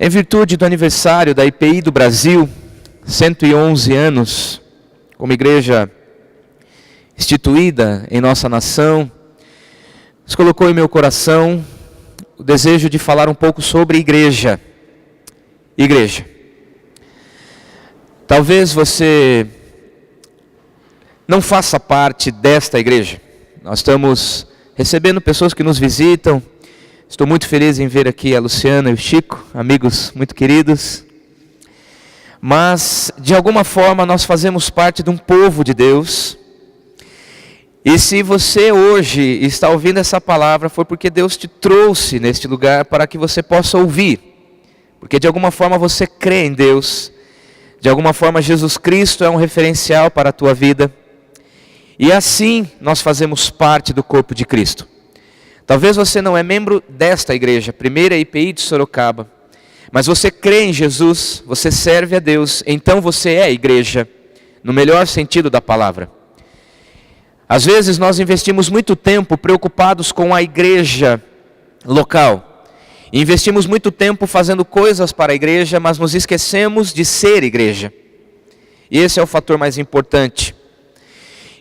Em virtude do aniversário da IPI do Brasil, 111 anos, como igreja instituída em nossa nação, Deus colocou em meu coração o desejo de falar um pouco sobre igreja. Igreja. Talvez você não faça parte desta igreja. Nós estamos recebendo pessoas que nos visitam. Estou muito feliz em ver aqui a Luciana e o Chico, amigos muito queridos. Mas, de alguma forma, nós fazemos parte de um povo de Deus. E se você hoje está ouvindo essa palavra, foi porque Deus te trouxe neste lugar para que você possa ouvir. Porque de alguma forma você crê em Deus. De alguma forma Jesus Cristo é um referencial para a tua vida. E assim nós fazemos parte do corpo de Cristo. Talvez você não é membro desta igreja, primeira IPI de Sorocaba. Mas você crê em Jesus, você serve a Deus, então você é a igreja, no melhor sentido da palavra. Às vezes nós investimos muito tempo preocupados com a igreja local. Investimos muito tempo fazendo coisas para a igreja, mas nos esquecemos de ser igreja. E esse é o fator mais importante.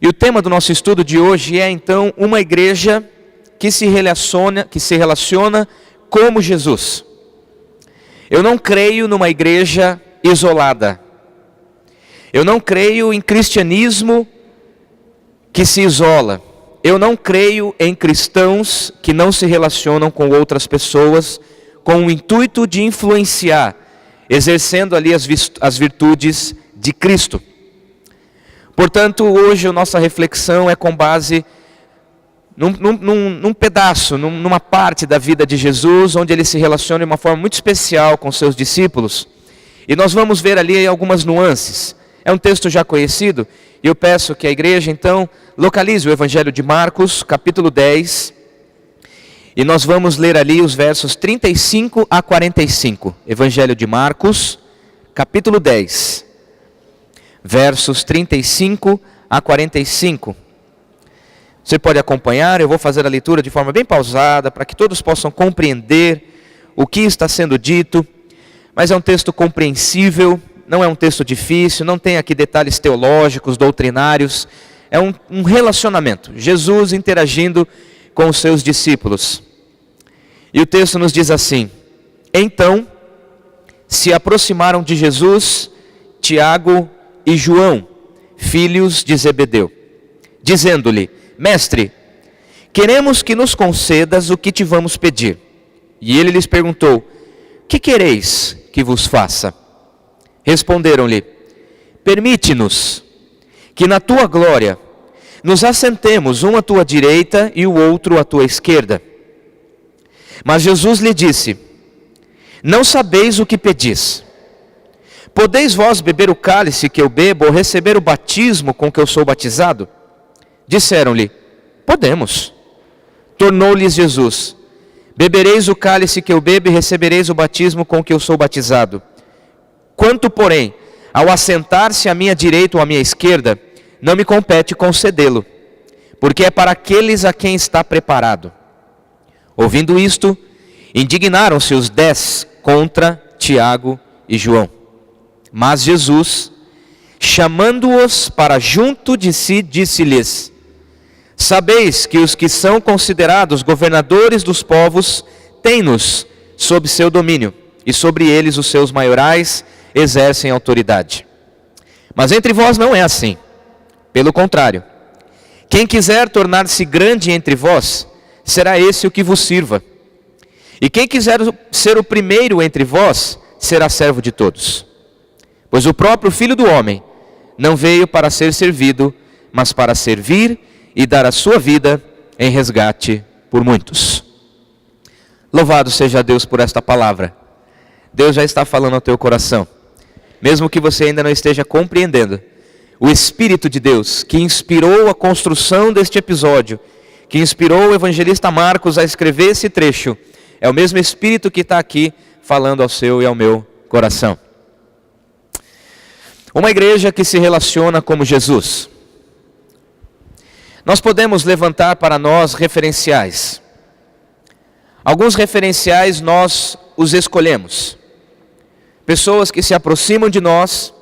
E o tema do nosso estudo de hoje é então uma igreja que se relaciona como Jesus. Eu não creio numa igreja isolada. Eu não creio em cristianismo que se isola. Eu não creio em cristãos que não se relacionam com outras pessoas com o intuito de influenciar, exercendo ali as virtudes de Cristo. Portanto, hoje a nossa reflexão é com base num pedaço, numa parte da vida de Jesus, onde ele se relaciona de uma forma muito especial com seus discípulos. E nós vamos ver ali algumas nuances. É um texto já conhecido, e eu peço que a igreja então localize o Evangelho de Marcos, capítulo 10, e nós vamos ler ali os versos 35 a 45. Evangelho de Marcos, capítulo 10, versos 35 a 45. Você pode acompanhar, eu vou fazer a leitura de forma bem pausada, para que todos possam compreender o que está sendo dito, mas é um texto compreensível. Não é um texto difícil, não tem aqui detalhes teológicos, doutrinários. É um relacionamento. Jesus interagindo com os seus discípulos. E o texto nos diz assim: Então se aproximaram de Jesus Tiago e João, filhos de Zebedeu, dizendo-lhe: Mestre, queremos que nos concedas o que te vamos pedir. E ele lhes perguntou: Que quereis que vos faça? Responderam-lhe: Permite-nos que na tua glória nos assentemos um à tua direita e o outro à tua esquerda. Mas Jesus lhe disse: Não sabeis o que pedis. Podeis vós beber o cálice que eu bebo ou receber o batismo com que eu sou batizado? Disseram-lhe: Podemos. Tornou-lhes Jesus: Bebereis o cálice que eu bebo e recebereis o batismo com que eu sou batizado. Quanto, porém, ao assentar-se à minha direita ou à minha esquerda, não me compete concedê-lo, porque é para aqueles a quem está preparado. Ouvindo isto, indignaram-se os 10 contra Tiago e João. Mas Jesus, chamando-os para junto de si, disse-lhes: Sabeis que os que são considerados governadores dos povos têm-nos sob seu domínio, e sobre eles os seus maiorais exercem autoridade. Mas entre vós não é assim. Pelo contrário, quem quiser tornar-se grande entre vós, será esse o que vos sirva. E quem quiser ser o primeiro entre vós, será servo de todos. Pois o próprio Filho do Homem não veio para ser servido, mas para servir e dar a sua vida em resgate por muitos. Louvado seja Deus por esta palavra. Deus já está falando ao teu coração. Mesmo que você ainda não esteja compreendendo, o Espírito de Deus, que inspirou a construção deste episódio, que inspirou o evangelista Marcos a escrever esse trecho, é o mesmo Espírito que está aqui falando ao seu e ao meu coração. Uma igreja que se relaciona como Jesus. Nós podemos levantar para nós referenciais. Alguns referenciais nós os escolhemos. pessoas que se aproximam de nós,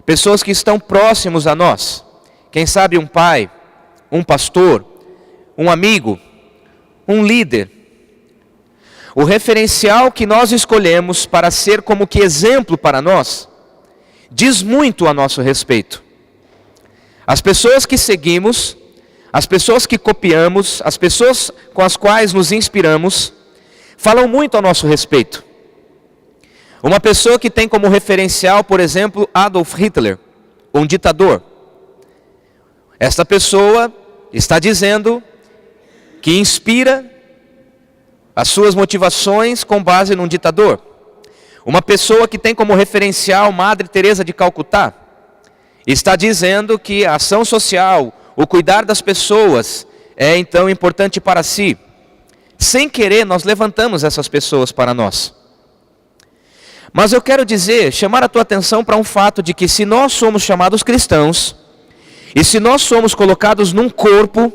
pessoas que estão próximos a nós. Quem sabe um pai, um pastor, um amigo, um líder. O referencial que nós escolhemos para ser como que exemplo para nós, diz muito a nosso respeito. As pessoas que seguimos, as pessoas que copiamos, as pessoas com as quais nos inspiramos, falam muito a nosso respeito. Uma pessoa que tem como referencial, por exemplo, Adolf Hitler, um ditador. Esta pessoa está dizendo que inspira as suas motivações com base num ditador. Uma pessoa que tem como referencial Madre Teresa de Calcutá, está dizendo que a ação social, o cuidar das pessoas é então importante para si. Sem querer, nós levantamos essas pessoas para nós. Mas eu quero dizer, chamar a tua atenção para um fato de que se nós somos chamados cristãos, e se nós somos colocados num corpo,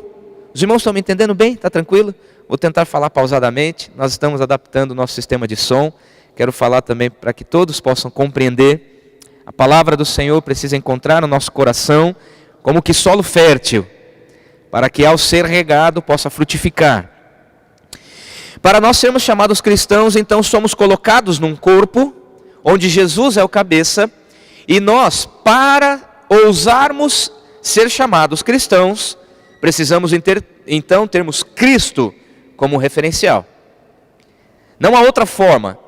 os irmãos estão me entendendo bem? Está tranquilo? Vou tentar falar pausadamente, nós estamos adaptando o nosso sistema de som, quero falar também para que todos possam compreender. A palavra do Senhor precisa encontrar no nosso coração como que solo fértil, para que ao ser regado possa frutificar. Para nós sermos chamados cristãos, então somos colocados num corpo, onde Jesus é o cabeça, e nós, para ousarmos ser chamados cristãos, precisamos então termos Cristo como referencial. Não há outra forma,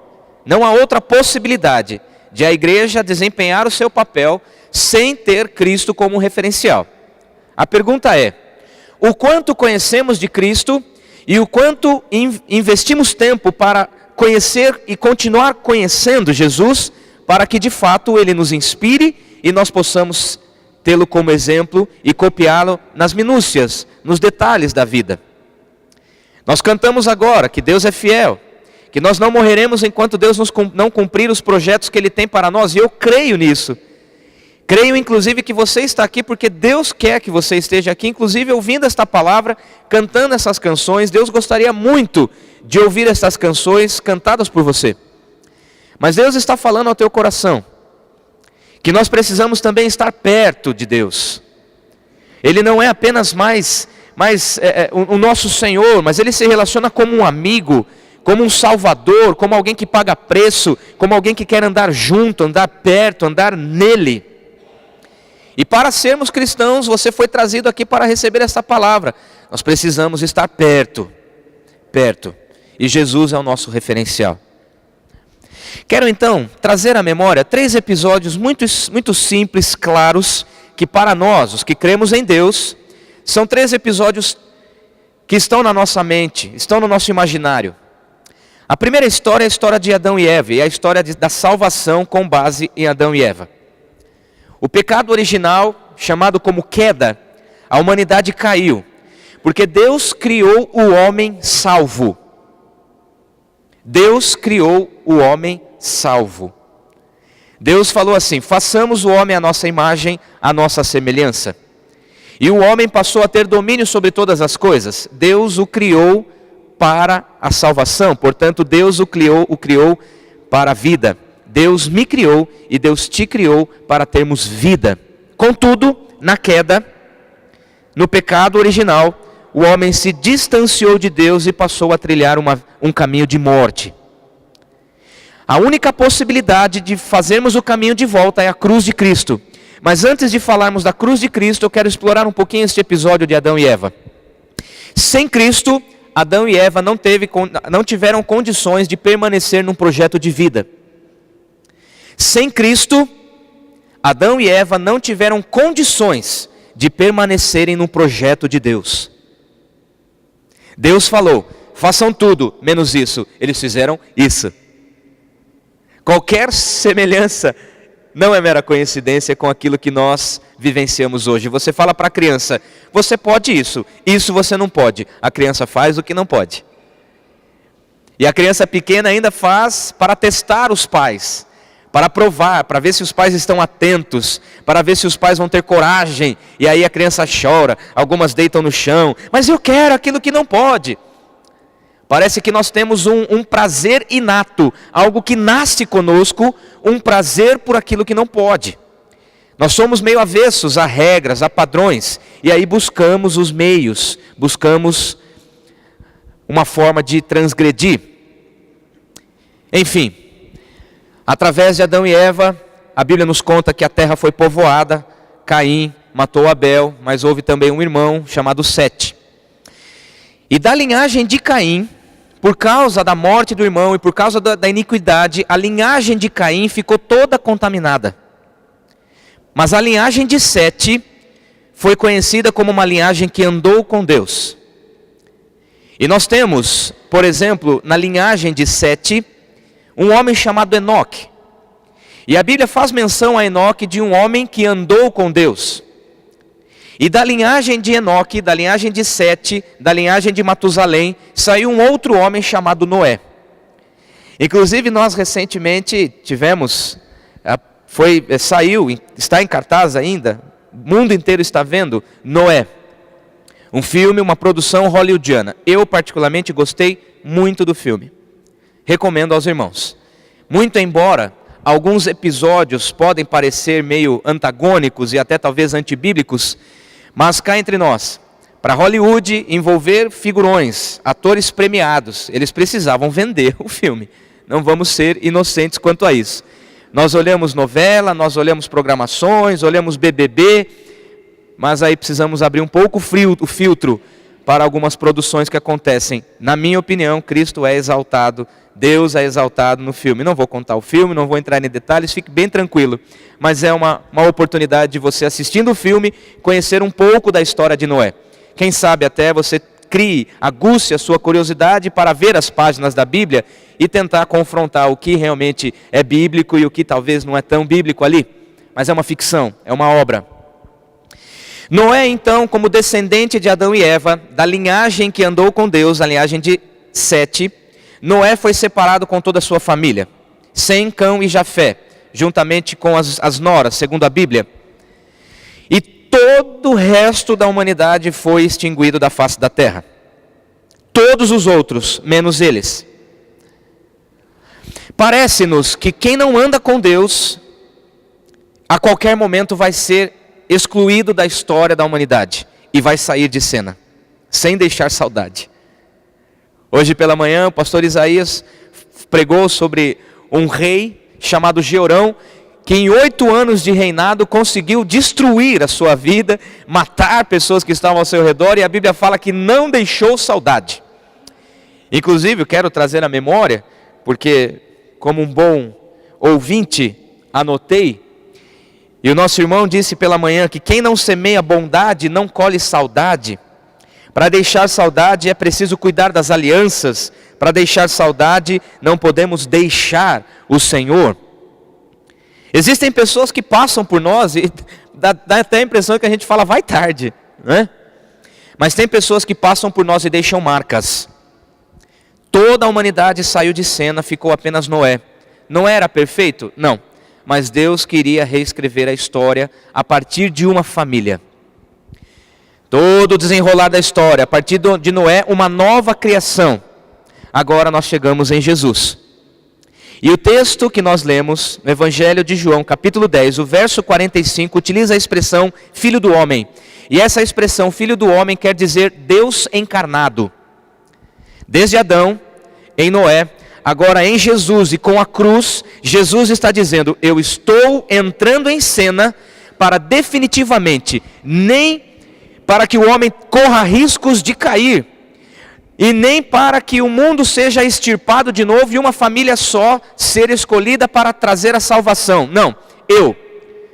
não há outra possibilidade de a igreja desempenhar o seu papel sem ter Cristo como referencial. A pergunta é, o quanto conhecemos de Cristo e o quanto investimos tempo para conhecer e continuar conhecendo Jesus, para que de fato Ele nos inspire e nós possamos tê-lo como exemplo e copiá-lo nas minúcias, nos detalhes da vida. Nós cantamos agora que Deus é fiel, que nós não morreremos enquanto Deus não cumprir os projetos que Ele tem para nós, e eu creio nisso. Creio inclusive que você está aqui porque Deus quer que você esteja aqui, inclusive ouvindo esta palavra, cantando essas canções. Deus gostaria muito de ouvir essas canções cantadas por você. Mas Deus está falando ao teu coração que nós precisamos também estar perto de Deus. Ele não é apenas mais o nosso Senhor, mas Ele se relaciona como um amigo, como um salvador, como alguém que paga preço, como alguém que quer andar junto, andar perto, andar nele. E para sermos cristãos, você foi trazido aqui para receber essa palavra. Nós precisamos estar perto. E Jesus é o nosso referencial. Quero então trazer à memória 3 episódios muito simples, claros, que para nós, os que cremos em Deus, são 3 episódios que estão na nossa mente, estão no nosso imaginário. A primeira história é a história de Adão e Eva, e é a história da salvação com base em Adão e Eva. O pecado original, chamado como queda, a humanidade caiu, porque Deus criou o homem salvo. Deus criou o homem salvo. Deus falou assim, façamos o homem à nossa imagem, à nossa semelhança. E o homem passou a ter domínio sobre todas as coisas. Deus o criou para a salvação, portanto Deus o criou para a vida. Deus me criou e Deus te criou para termos vida. Contudo, na queda, no pecado original, o homem se distanciou de Deus e passou a trilhar um caminho de morte. A única possibilidade de fazermos o caminho de volta é a cruz de Cristo. Mas antes de falarmos da cruz de Cristo, eu quero explorar um pouquinho este episódio de Adão e Eva. Sem Cristo, Adão e Eva não tiveram condições de permanecer num projeto de vida. Sem Cristo, Adão e Eva não tiveram condições de permanecerem no projeto de Deus. Deus falou, façam tudo, menos isso. Eles fizeram isso. Qualquer semelhança não é mera coincidência com aquilo que nós vivenciamos hoje. Você fala para a criança, você pode isso você não pode. A criança faz o que não pode. E a criança pequena ainda faz para testar os pais, para provar, para ver se os pais estão atentos, para ver se os pais vão ter coragem. E aí a criança chora, algumas deitam no chão, mas eu quero aquilo que não pode. Parece que nós temos um prazer inato, algo que nasce conosco, um prazer por aquilo que não pode. Nós somos meio avessos a regras, a padrões, e aí buscamos os meios, buscamos uma forma de transgredir. Enfim, através de Adão e Eva, a Bíblia nos conta que a terra foi povoada, Caim matou Abel, mas houve também um irmão chamado Sete. E da linhagem de Caim, por causa da morte do irmão e por causa da iniquidade, a linhagem de Caim ficou toda contaminada. Mas a linhagem de Sete foi conhecida como uma linhagem que andou com Deus. E nós temos, por exemplo, na linhagem de Sete, um homem chamado Enoque. E a Bíblia faz menção a Enoque de um homem que andou com Deus. E da linhagem de Enoque, da linhagem de Sete, da linhagem de Matusalém, saiu um outro homem chamado Noé. Inclusive nós recentemente tivemos, está em cartaz ainda, o mundo inteiro está vendo, Noé. Um filme, uma produção hollywoodiana. Eu particularmente gostei muito do filme. Recomendo aos irmãos. Muito embora alguns episódios podem parecer meio antagônicos e até talvez antibíblicos, mas cá entre nós, para Hollywood envolver figurões, atores premiados, eles precisavam vender o filme. Não vamos ser inocentes quanto a isso. Nós olhamos novela, nós olhamos programações, olhamos BBB, mas aí precisamos abrir um pouco o filtro para algumas produções que acontecem. Na minha opinião, Cristo é exaltado, Deus é exaltado no filme. Não vou contar o filme, não vou entrar em detalhes, fique bem tranquilo. Mas é uma oportunidade de você, assistindo o filme, conhecer um pouco da história de Noé. Quem sabe até você aguce a sua curiosidade para ver as páginas da Bíblia e tentar confrontar o que realmente é bíblico e o que talvez não é tão bíblico ali. Mas é uma ficção, é uma obra. Noé, então, como descendente de Adão e Eva, da linhagem que andou com Deus, a linhagem de Sete, Noé foi separado com toda a sua família, Sem, Cão e Jafé, juntamente com as noras, segundo a Bíblia. E todo o resto da humanidade foi extinguido da face da terra. Todos os outros, menos eles. Parece-nos que quem não anda com Deus, a qualquer momento vai ser excluído da história da humanidade e vai sair de cena, sem deixar saudade. Hoje pela manhã o pastor Isaías pregou sobre um rei chamado Jeorão, que em 8 anos de reinado conseguiu destruir a sua vida, matar pessoas que estavam ao seu redor, e a Bíblia fala que não deixou saudade. Inclusive eu quero trazer à memória, porque como um bom ouvinte anotei, e o nosso irmão disse pela manhã que quem não semeia bondade não colhe saudade. Para deixar saudade é preciso cuidar das alianças. Para deixar saudade não podemos deixar o Senhor. Existem pessoas que passam por nós e dá até a impressão que a gente fala vai tarde, né? Mas tem pessoas que passam por nós e deixam marcas. Toda a humanidade saiu de cena, ficou apenas Noé. Noé era perfeito? Não. Mas Deus queria reescrever a história a partir de uma família. Todo o desenrolar da história, a partir de Noé, uma nova criação. Agora nós chegamos em Jesus. E o texto que nós lemos no Evangelho de João, capítulo 10, o verso 45, utiliza a expressão Filho do Homem. E essa expressão Filho do Homem quer dizer Deus encarnado. Desde Adão, em Noé, agora em Jesus e com a cruz, Jesus está dizendo, eu estou entrando em cena para definitivamente, nem para que o homem corra riscos de cair, e nem para que o mundo seja extirpado de novo e uma família só ser escolhida para trazer a salvação. Não, eu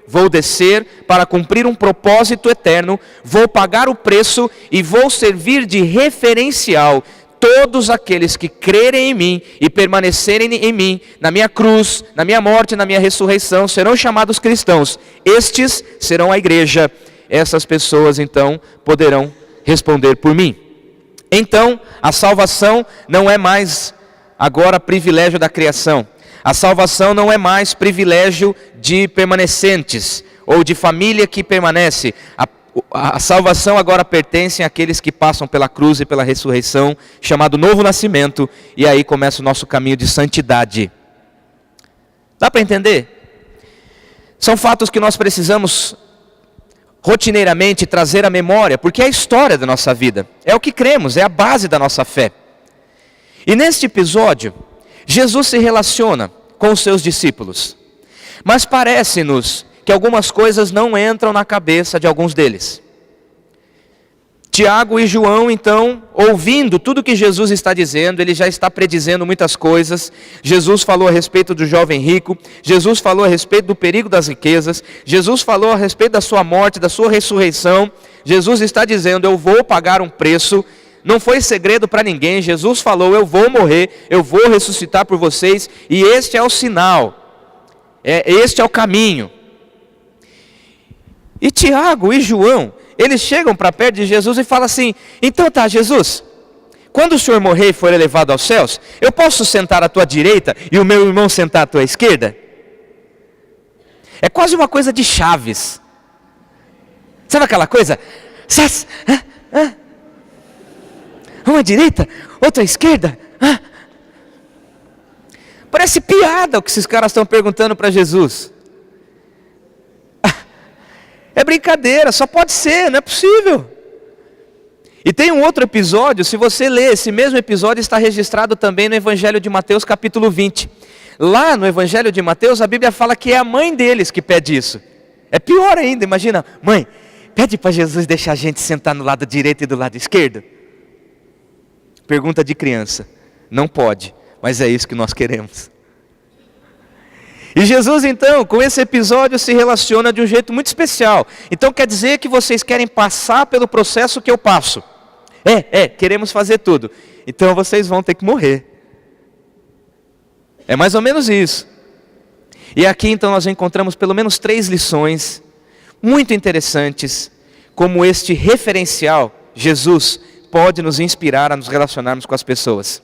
vou descer para cumprir um propósito eterno, vou pagar o preço e vou servir de referencial. Todos aqueles que crerem em mim e permanecerem em mim, na minha cruz, na minha morte, na minha ressurreição, serão chamados cristãos. Estes serão a igreja. Essas pessoas então poderão responder por mim. Então, a salvação não é mais agora privilégio da criação. A salvação não é mais privilégio de permanecentes ou de família que permanece. A salvação agora pertence àqueles que passam pela cruz e pela ressurreição, chamado novo nascimento, e aí começa o nosso caminho de santidade. Dá para entender? São fatos que nós precisamos rotineiramente trazer à memória, porque é a história da nossa vida, é o que cremos, é a base da nossa fé. E neste episódio, Jesus se relaciona com os seus discípulos, mas parece-nos que algumas coisas não entram na cabeça de alguns deles. Tiago e João, então, ouvindo tudo que Jesus está dizendo, ele já está predizendo muitas coisas. Jesus falou a respeito do jovem rico, Jesus falou a respeito do perigo das riquezas, Jesus falou a respeito da sua morte, da sua ressurreição. Jesus está dizendo, eu vou pagar um preço, não foi segredo para ninguém. Jesus falou, eu vou morrer, eu vou ressuscitar por vocês, e este é o sinal, este é o caminho. E Tiago e João, eles chegam para perto de Jesus e falam assim, então tá, Jesus, quando o Senhor morrer e for elevado aos céus, eu posso sentar à tua direita e o meu irmão sentar à tua esquerda? É quase uma coisa de Chaves. Sabe aquela coisa? Uma à direita, outra à esquerda. Parece piada o que esses caras estão perguntando para Jesus. É brincadeira, só pode ser, não é possível. E tem um outro episódio, se você ler, esse mesmo episódio está registrado também no Evangelho de Mateus capítulo 20. Lá no Evangelho de Mateus, a Bíblia fala que é a mãe deles que pede isso. É pior ainda, imagina, mãe, pede para Jesus deixar a gente sentar no lado direito e do lado esquerdo. Pergunta de criança, não pode, mas é isso que nós queremos. E Jesus então, com esse episódio, se relaciona de um jeito muito especial. Então quer dizer que vocês querem passar pelo processo que eu passo. Queremos fazer tudo. Então vocês vão ter que morrer. É mais ou menos isso. E aqui então nós encontramos pelo menos 3 lições muito interessantes, como este referencial, Jesus, pode nos inspirar a nos relacionarmos com as pessoas.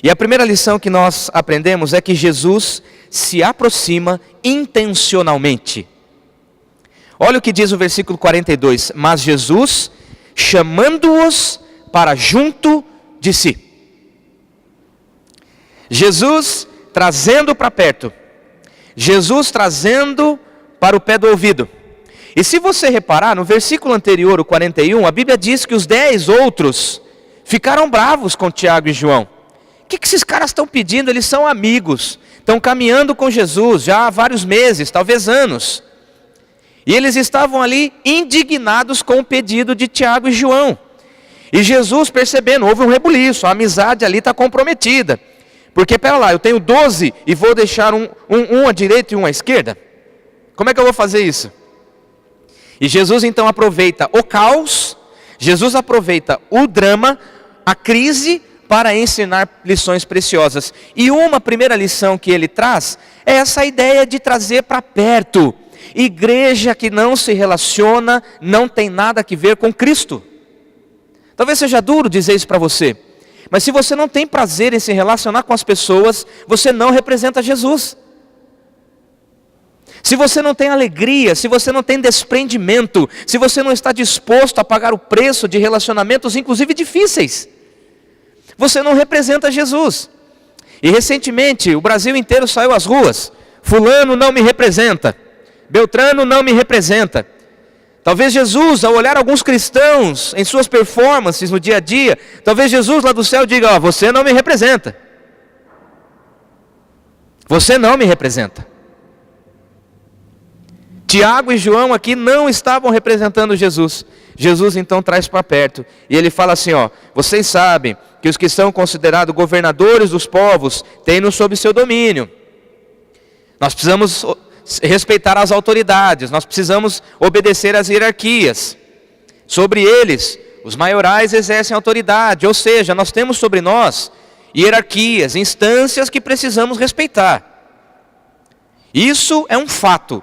E a primeira lição que nós aprendemos é que Jesus se aproxima intencionalmente. Olha o que diz o versículo 42. Mas Jesus, chamando-os para junto de si. Jesus trazendo para perto. Jesus trazendo para o pé do ouvido. E se você reparar, no versículo anterior, o 41, a Bíblia diz que os 10 outros ficaram bravos com Tiago e João. O que esses caras estão pedindo? Eles são amigos, estão caminhando com Jesus já há vários meses, talvez anos. E eles estavam ali indignados com o pedido de Tiago e João. E Jesus percebendo, houve um rebuliço, a amizade ali está comprometida. Porque, pera lá, eu tenho 12 e vou deixar um à direita e um à esquerda? Como é que eu vou fazer isso? E Jesus então aproveita o caos, Jesus aproveita o drama, a crise, para ensinar lições preciosas. E uma primeira lição que ele traz é essa ideia de trazer para perto. Igreja que não se relaciona, não tem nada a ver com Cristo. Talvez seja duro dizer isso para você, mas se você não tem prazer em se relacionar com as pessoas, você não representa Jesus. Se você não tem alegria, se você não tem desprendimento, se você não está disposto a pagar o preço de relacionamentos, inclusive difíceis, você não representa Jesus. E recentemente o Brasil inteiro saiu às ruas. Fulano não me representa, Beltrano não me representa. Talvez Jesus, ao olhar alguns cristãos em suas performances no dia a dia, talvez Jesus lá do céu diga, você não me representa. Você não me representa. Tiago e João aqui não estavam representando Jesus. Jesus então traz para perto. E ele fala assim, vocês sabem que os que são considerados governadores dos povos têm-nos sob seu domínio. Nós precisamos respeitar as autoridades, nós precisamos obedecer às hierarquias. Sobre eles, os maiorais exercem autoridade, ou seja, nós temos sobre nós hierarquias, instâncias que precisamos respeitar. Isso é um fato.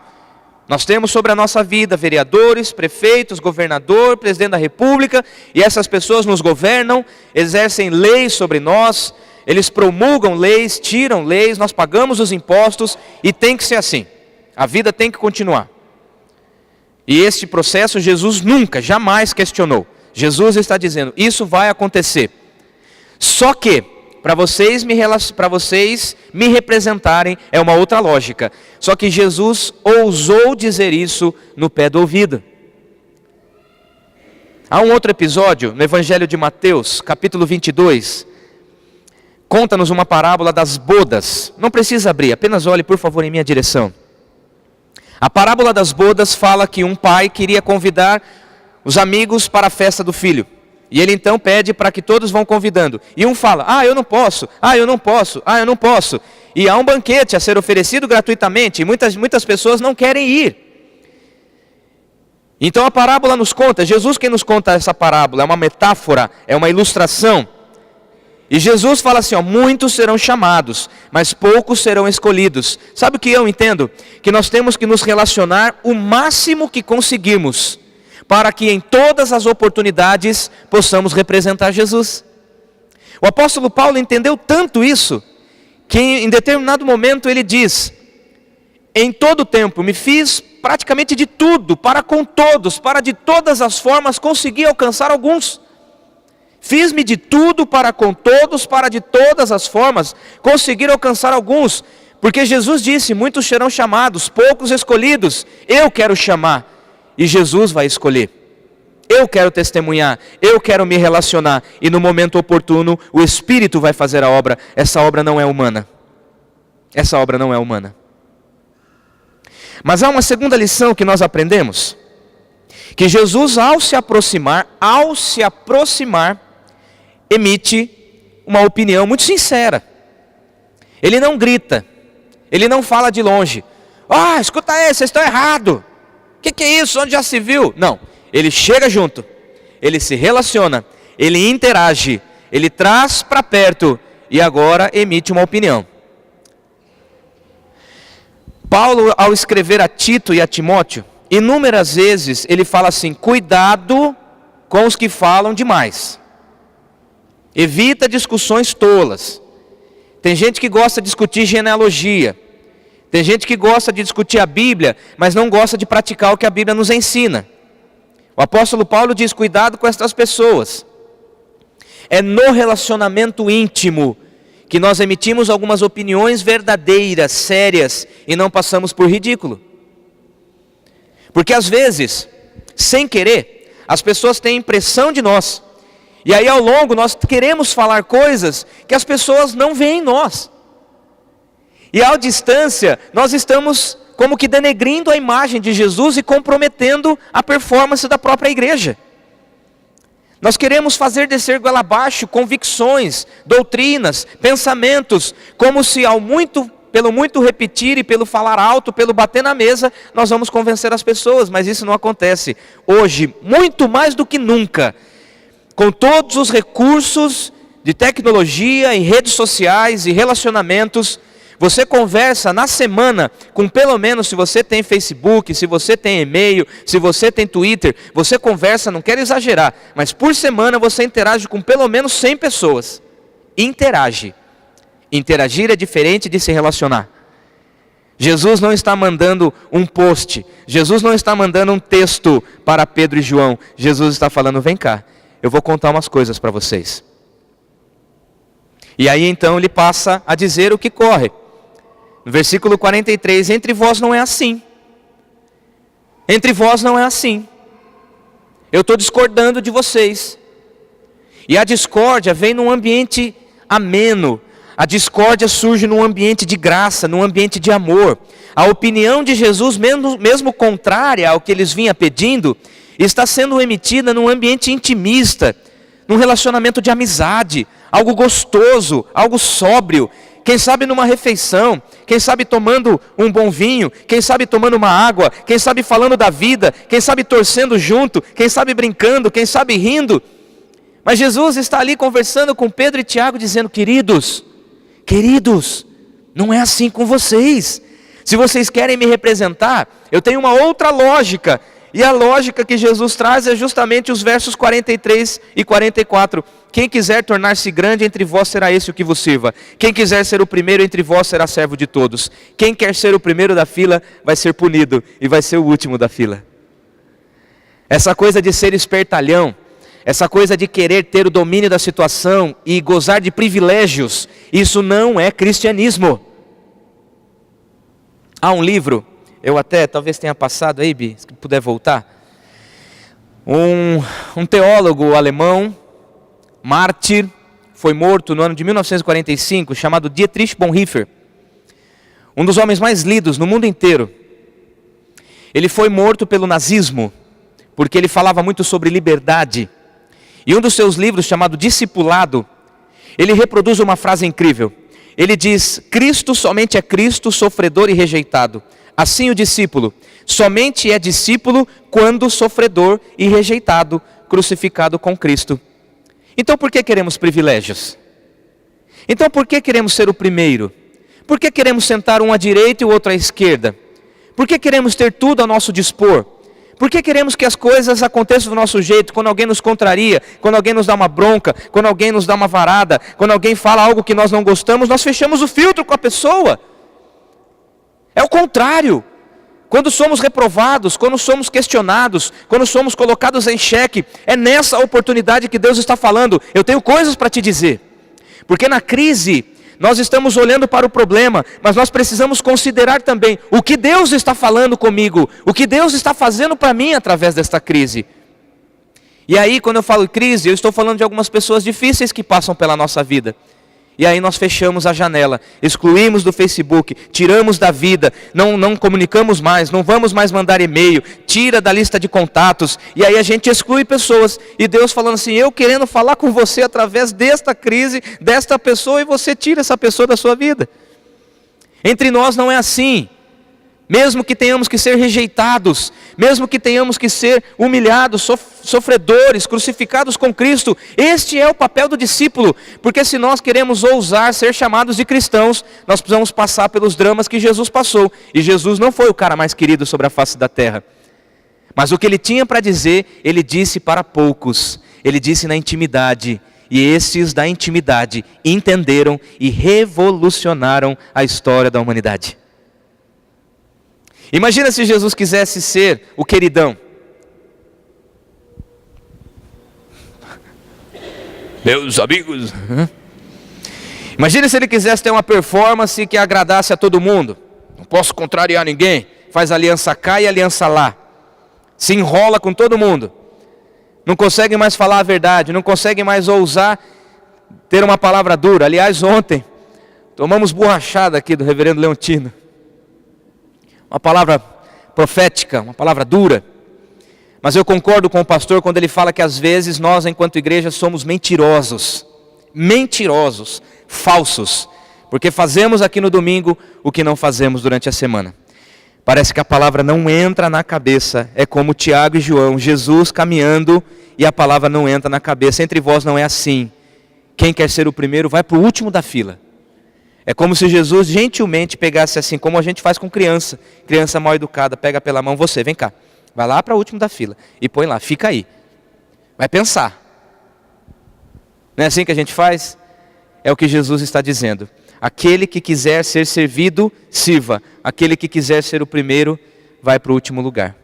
Nós temos sobre a nossa vida vereadores, prefeitos, governador, presidente da república, e essas pessoas nos governam, exercem leis sobre nós, eles promulgam leis, tiram leis, nós pagamos os impostos e tem que ser assim. A vida tem que continuar. E este processo Jesus nunca, jamais questionou. Jesus está dizendo, isso vai acontecer. Só que, para vocês me representarem, é uma outra lógica. Só que Jesus ousou dizer isso no pé do ouvido. Há um outro episódio no Evangelho de Mateus, capítulo 22. Conta-nos uma parábola das bodas. Não precisa abrir, apenas olhe por favor em minha direção. A parábola das bodas fala que um pai queria convidar os amigos para a festa do filho. E ele então pede para que todos vão convidando. E um fala, eu não posso, eu não posso, eu não posso. E há um banquete a ser oferecido gratuitamente, e muitas pessoas não querem ir. Então a parábola nos conta, Jesus quem nos conta essa parábola, é uma metáfora, é uma ilustração. E Jesus fala assim, muitos serão chamados, mas poucos serão escolhidos. Sabe o que eu entendo? Que nós temos que nos relacionar o máximo que conseguirmos, para que em todas as oportunidades possamos representar Jesus. O apóstolo Paulo entendeu tanto isso, que em determinado momento ele diz, em todo tempo me fiz praticamente de tudo, para com todos, para de todas as formas conseguir alcançar alguns. Fiz-me de tudo para com todos, para de todas as formas conseguir alcançar alguns. Porque Jesus disse, muitos serão chamados, poucos escolhidos. Eu quero chamar. E Jesus vai escolher. Eu quero testemunhar, eu quero me relacionar. E no momento oportuno, o Espírito vai fazer a obra. Essa obra não é humana. Essa obra não é humana. Mas há uma segunda lição que nós aprendemos. Que Jesus, ao se aproximar, emite uma opinião muito sincera. Ele não grita. Ele não fala de longe. Escuta aí, vocês estão errados. O que é isso? Onde já se viu? Não. Ele chega junto. Ele se relaciona. Ele interage. Ele traz para perto. E agora emite uma opinião. Paulo, ao escrever a Tito e a Timóteo, inúmeras vezes ele fala assim, cuidado com os que falam demais. Evita discussões tolas. Tem gente que gosta de discutir genealogia. Tem gente que gosta de discutir a Bíblia, mas não gosta de praticar o que a Bíblia nos ensina. O apóstolo Paulo diz, cuidado com estas pessoas. É no relacionamento íntimo que nós emitimos algumas opiniões verdadeiras, sérias, e não passamos por ridículo. Porque às vezes, sem querer, as pessoas têm impressão de nós. E aí ao longo nós queremos falar coisas que as pessoas não veem em nós. E à distância nós estamos como que denegrindo a imagem de Jesus e comprometendo a performance da própria igreja. Nós queremos fazer descer goela abaixo convicções, doutrinas, pensamentos, como se pelo muito repetir e pelo falar alto, pelo bater na mesa, nós vamos convencer as pessoas, mas isso não acontece. Hoje, muito mais do que nunca, com todos os recursos de tecnologia e redes sociais e relacionamentos, você conversa na semana com pelo menos, se você tem Facebook, se você tem e-mail, se você tem Twitter, você conversa, não quero exagerar, mas por semana você interage com pelo menos 100 pessoas. Interage. Interagir é diferente de se relacionar. Jesus não está mandando um post, Jesus não está mandando um texto para Pedro e João, Jesus está falando, vem cá, eu vou contar umas coisas para vocês. E aí então ele passa a dizer o que corre. No versículo 43, entre vós não é assim. Entre vós não é assim. Eu estou discordando de vocês. E a discórdia vem num ambiente ameno. A discórdia surge num ambiente de graça, num ambiente de amor. A opinião de Jesus, mesmo contrária ao que eles vinham pedindo, está sendo emitida num ambiente intimista, num relacionamento de amizade, algo gostoso, algo sóbrio. Quem sabe numa refeição, quem sabe tomando um bom vinho, quem sabe tomando uma água, quem sabe falando da vida, quem sabe torcendo junto, quem sabe brincando, quem sabe rindo. Mas Jesus está ali conversando com Pedro e Tiago dizendo, queridos, não é assim com vocês. Se vocês querem me representar, eu tenho uma outra lógica. E a lógica que Jesus traz é justamente os versos 43 e 44. Quem quiser tornar-se grande entre vós será esse o que vos sirva. Quem quiser ser o primeiro entre vós será servo de todos. Quem quer ser o primeiro da fila vai ser punido e vai ser o último da fila. Essa coisa de ser espertalhão, essa coisa de querer ter o domínio da situação e gozar de privilégios, isso não é cristianismo. Há um livro, eu até talvez tenha passado aí, Bi, se puder voltar. Um teólogo alemão, mártir, foi morto no ano de 1945, chamado Dietrich Bonhoeffer. Um dos homens mais lidos no mundo inteiro. Ele foi morto pelo nazismo, porque ele falava muito sobre liberdade. E um dos seus livros, chamado Discipulado, ele reproduz uma frase incrível. Ele diz: Cristo somente é Cristo, sofredor e rejeitado. Assim o discípulo somente é discípulo quando sofredor e rejeitado, crucificado com Cristo. Então por que queremos privilégios? Então por que queremos ser o primeiro? Por que queremos sentar um à direita e o outro à esquerda? Por que queremos ter tudo a nosso dispor? Por que queremos que as coisas aconteçam do nosso jeito? Quando alguém nos contraria, quando alguém nos dá uma bronca, quando alguém nos dá uma varada, quando alguém fala algo que nós não gostamos, nós fechamos o filtro com a pessoa. É o contrário. Quando somos reprovados, quando somos questionados, quando somos colocados em xeque, é nessa oportunidade que Deus está falando: eu tenho coisas para te dizer. Porque na crise, nós estamos olhando para o problema, mas nós precisamos considerar também o que Deus está falando comigo, o que Deus está fazendo para mim através desta crise. E aí, quando eu falo crise, eu estou falando de algumas pessoas difíceis que passam pela nossa vida. E aí nós fechamos a janela, excluímos do Facebook, tiramos da vida, não comunicamos mais, não vamos mais mandar e-mail, tira da lista de contatos, e aí a gente exclui pessoas, e Deus falando assim: eu querendo falar com você através desta crise, desta pessoa, e você tira essa pessoa da sua vida. Entre nós não é assim. Mesmo que tenhamos que ser rejeitados, mesmo que tenhamos que ser humilhados, sofredores, crucificados com Cristo, este é o papel do discípulo, porque se nós queremos ousar ser chamados de cristãos, nós precisamos passar pelos dramas que Jesus passou, e Jesus não foi o cara mais querido sobre a face da terra, mas o que ele tinha para dizer, ele disse para poucos, ele disse na intimidade, e esses da intimidade entenderam e revolucionaram a história da humanidade. Imagina se Jesus quisesse ser o queridão. Meus amigos. Imagina se ele quisesse ter uma performance que agradasse a todo mundo. Não posso contrariar ninguém. Faz aliança cá e aliança lá. Se enrola com todo mundo. Não consegue mais falar a verdade. Não consegue mais ousar ter uma palavra dura. Aliás, ontem tomamos borrachada aqui do reverendo Leontino. Uma palavra profética, uma palavra dura. Mas eu concordo com o pastor quando ele fala que às vezes nós, enquanto igreja, somos mentirosos, falsos, porque fazemos aqui no domingo o que não fazemos durante a semana. Parece que a palavra não entra na cabeça, é como Tiago e João, Jesus caminhando e a palavra não entra na cabeça. Entre vós não é assim. Quem quer ser o primeiro vai para o último da fila. É como se Jesus gentilmente pegasse assim, como a gente faz com criança mal educada, pega pela mão: você, vem cá, vai lá para o último da fila e põe lá, fica aí, vai pensar. Não é assim que a gente faz? É o que Jesus está dizendo: aquele que quiser ser servido, sirva; aquele que quiser ser o primeiro, vai para o último lugar.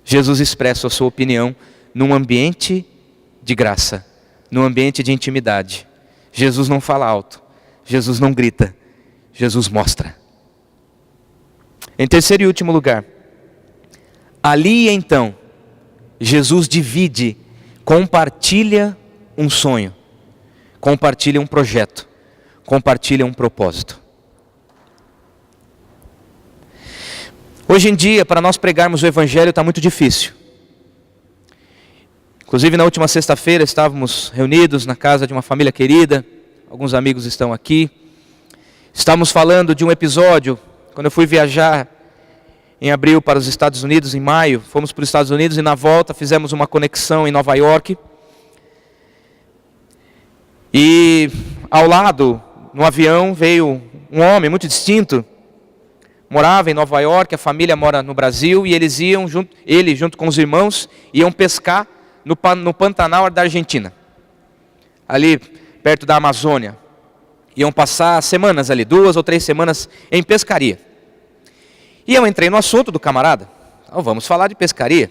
Jesus expressa a sua opinião num ambiente de graça, num ambiente de intimidade. Jesus não fala alto, Jesus não grita, Jesus mostra. Em terceiro e último lugar, ali então, Jesus divide, compartilha um sonho, compartilha um projeto, compartilha um propósito. Hoje em dia, para nós pregarmos o Evangelho está muito difícil. Inclusive na última sexta-feira estávamos reunidos na casa de uma família querida, alguns amigos estão aqui. Estávamos falando de um episódio, quando eu fui viajar em abril para os Estados Unidos, em maio, fomos para os Estados Unidos e na volta fizemos uma conexão em Nova York. E ao lado, no avião, veio um homem muito distinto, morava em Nova York, a família mora no Brasil, e eles iam, ele junto com os irmãos, iam pescar no Pantanal da Argentina, ali perto da Amazônia. Iam passar semanas ali, 2 ou 3 semanas em pescaria. E eu entrei no assunto do camarada: vamos falar de pescaria.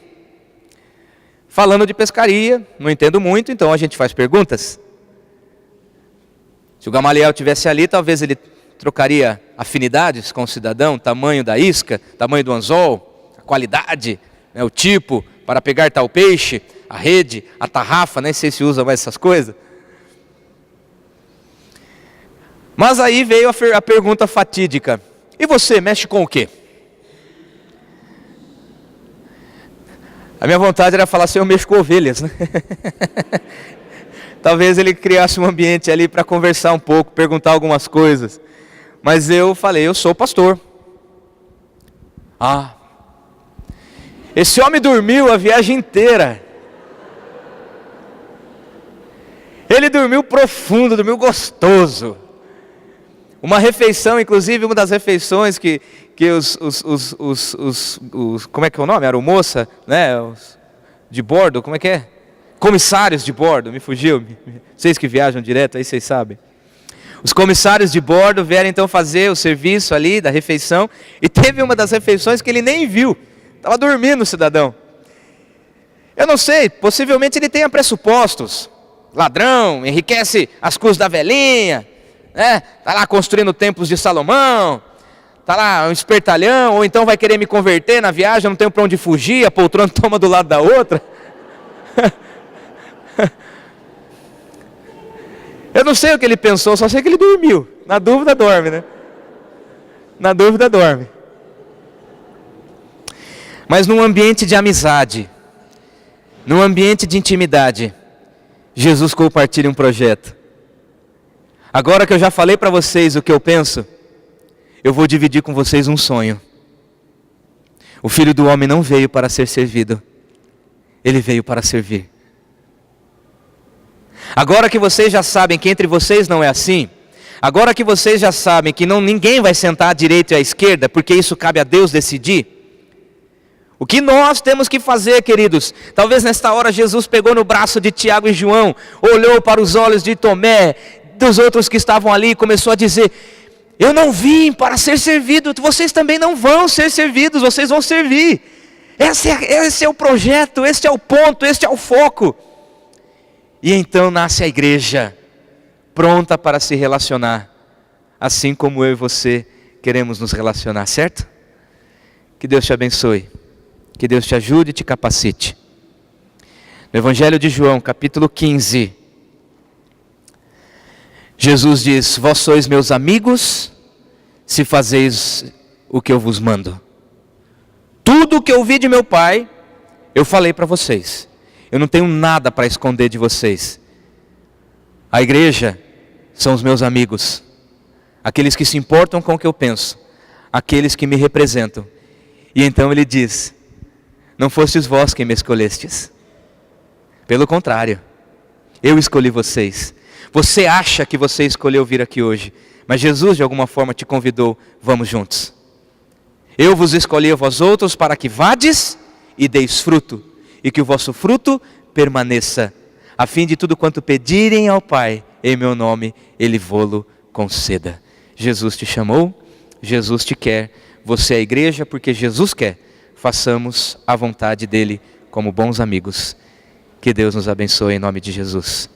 falando de pescaria, não entendo muito, então a gente faz perguntas. Se o Gamaliel estivesse ali, talvez ele trocaria afinidades com o cidadão, tamanho da isca, tamanho do anzol, a qualidade, né, o tipo, para pegar tal peixe, a rede, a tarrafa, nem sei se usa mais essas coisas. Mas aí veio a pergunta fatídica: e você, mexe com o quê? A minha vontade era falar assim: eu mexo com ovelhas, né? Talvez ele criasse um ambiente ali para conversar um pouco, perguntar algumas coisas. Mas eu falei: eu sou pastor. Ah, esse homem dormiu a viagem inteira. Ele dormiu profundo, dormiu gostoso. Uma refeição, inclusive uma das refeições que como é que é o nome? Aeromoça, né? De bordo, como é que é? Comissários de bordo, me fugiu. Vocês que viajam direto, aí vocês sabem. Os comissários de bordo vieram então fazer o serviço ali da refeição. E teve uma das refeições que ele nem viu. Estava dormindo o cidadão. Eu não sei, possivelmente ele tenha pressupostos. Ladrão, enriquece as custas da velhinha, né? Está lá construindo templos de Salomão. Está lá um espertalhão, ou então vai querer me converter na viagem, não tenho para onde fugir, a poltrona toma do lado da outra. Eu não sei o que ele pensou, só sei que ele dormiu. Na dúvida dorme, né? Na dúvida dorme. Mas num ambiente de amizade, num ambiente de intimidade, Jesus compartilha um projeto. Agora que eu já falei para vocês o que eu penso, eu vou dividir com vocês um sonho. O Filho do Homem não veio para ser servido, ele veio para servir. Agora que vocês já sabem que entre vocês não é assim, agora que vocês já sabem que ninguém vai sentar à direita e à esquerda, porque isso cabe a Deus decidir, o que nós temos que fazer, queridos? Talvez nesta hora Jesus pegou no braço de Tiago e João, olhou para os olhos de Tomé, dos outros que estavam ali, e começou a dizer: eu não vim para ser servido, vocês também não vão ser servidos, vocês vão servir. Esse é o projeto, esse é o ponto, esse é o foco. E então nasce a igreja, pronta para se relacionar, assim como eu e você queremos nos relacionar, certo? Que Deus te abençoe, que Deus te ajude e te capacite. No Evangelho de João, capítulo 15, Jesus diz: vós sois meus amigos, se fazeis o que eu vos mando. Tudo o que eu ouvi de meu Pai, eu falei para vocês. Eu não tenho nada para esconder de vocês. A igreja são os meus amigos, aqueles que se importam com o que eu penso, aqueles que me representam. E então ele diz: não fostes vós quem me escolhestes, pelo contrário, eu escolhi vocês. Você acha que você escolheu vir aqui hoje, mas Jesus de alguma forma te convidou: vamos juntos. Eu vos escolhi a vós outros para que vades e deis fruto, e que o vosso fruto permaneça, a fim de tudo quanto pedirem ao Pai em meu nome, Ele vô-lo conceda. Jesus te chamou, Jesus te quer, você é a igreja porque Jesus quer. Façamos a vontade dEle como bons amigos. Que Deus nos abençoe em nome de Jesus.